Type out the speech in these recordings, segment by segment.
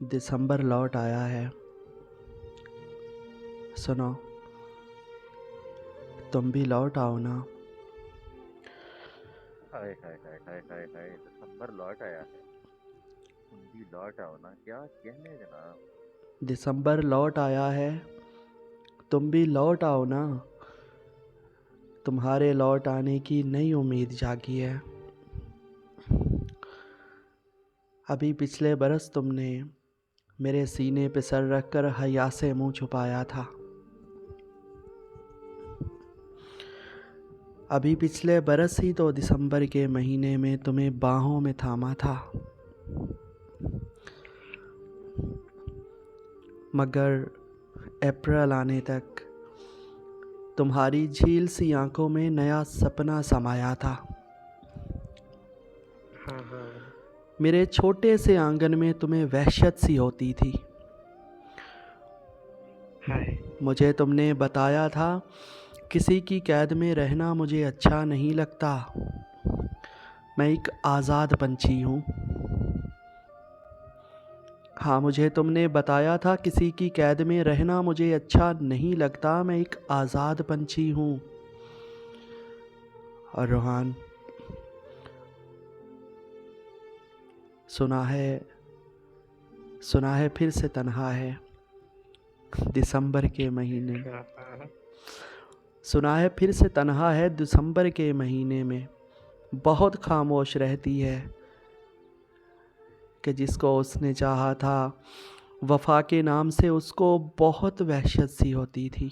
दिसंबर लौट आया है। सुनो, तुम भी लौट आओ ना। हाय हाय हाय हाय हाय हाय, दिसंबर लौट आया है। तुम भी लौट आओ ना, क्या कहने जनाब। दिसंबर लौट आया है, तुम भी लौट आओ ना। तुम्हारे लौट आने की नई उम्मीद जागी है। अभी पिछले बरस तुमने मेरे सीने पे सर रखकर हया से मुंह छुपाया था। अभी पिछले बरस ही तो दिसंबर के महीने में तुम्हें बाहों में थामा था। मगर अप्रैल आने तक तुम्हारी झील सी आंखों में नया सपना समाया था। हाँ हाँ। मेरे छोटे से आंगन में तुम्हें वहशत सी होती थी। हाय। मुझे तुमने बताया था, किसी की कैद में रहना मुझे अच्छा नहीं लगता। मैं एक आज़ाद पंछी हूँ। हाँ, मुझे तुमने बताया था, किसी की कैद में रहना मुझे अच्छा नहीं लगता। मैं एक आज़ाद पंछी हूँ। और रोहान, सुना है फिर से तन्हा है दिसंबर के महीने में। हाँ हाँ। सुना है फिर से तन्हा है दिसंबर के महीने में। बहुत खामोश रहती है कि जिसको उसने चाहा था, वफा के नाम से उसको बहुत वहशत सी होती थी।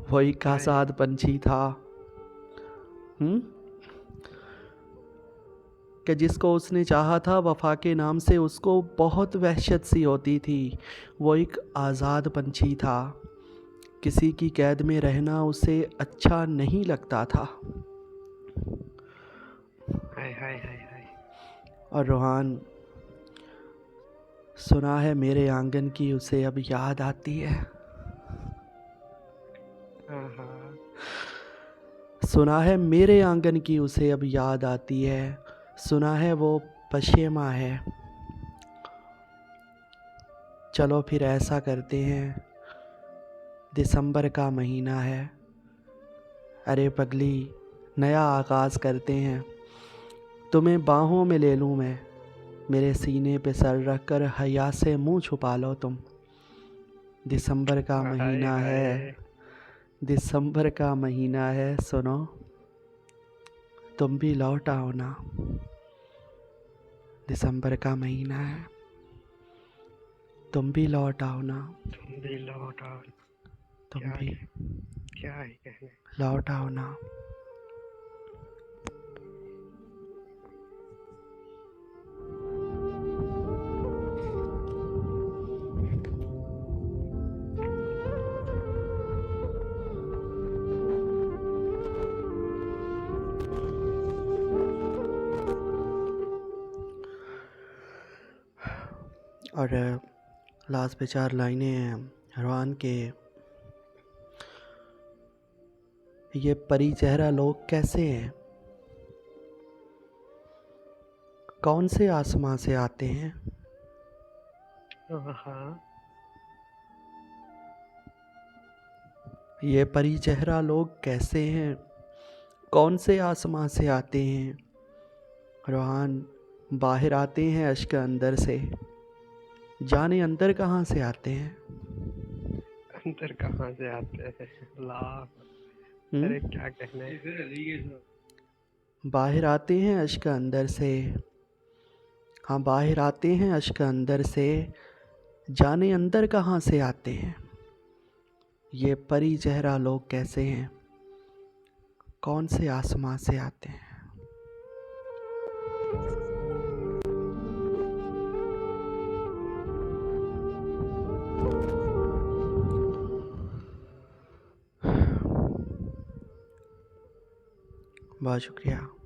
वो एक हाय। आज़ाद पंछी था कि जिसको उसने चाहा था, वफा के नाम से उसको बहुत वहशत सी होती थी। वो एक आज़ाद पंछी था, किसी की कैद में रहना उसे अच्छा नहीं लगता था। हाय हाय हाय हाय। और रोहान, सुना है मेरे आंगन की उसे अब याद आती है। हाँ हाँ। सुना है मेरे आंगन की उसे अब याद आती है। सुना है वो पशेमा है। चलो फिर ऐसा करते हैं, दिसंबर का महीना है। अरे पगली, नया आगाज़ करते हैं। तुम्हें बाहों में ले लूँ मैं, मेरे सीने पे सर रख कर हया से मुंह छुपा लो तुम। दिसंबर का हाय महीना है, हाय। दिसंबर का महीना है। सुनो, तुम भी लौट आओ ना। दिसंबर का महीना है, तुम भी लौट आओ ना। तुम भी लौट आओ। तुम क्या भी क्या ही कहने। लौट आओ ना। और लास्ट पे 4 लाइनें हैं रोहान के। ये परी चेहरा लोग कैसे हैं, कौन से आसमां से आते हैं। हाँ हाँ। ये परी चेहरा लोग कैसे हैं, कौन से आसमां से आते हैं। रोहान, बाहर आते हैं अश्क अंदर से, जाने अंदर कहाँ से आते हैं। अंदर कहाँ से आते हैं ला। अरे हम्म? क्या कहने। बाहर आते हैं अश्क अंदर से। हाँ, बाहर आते हैं अश्क अंदर से, जाने अंदर कहाँ से आते हैं। ये परी चेहरा लोग कैसे हैं, कौन से आसमां से आते हैं। बहुत शुक्रिया।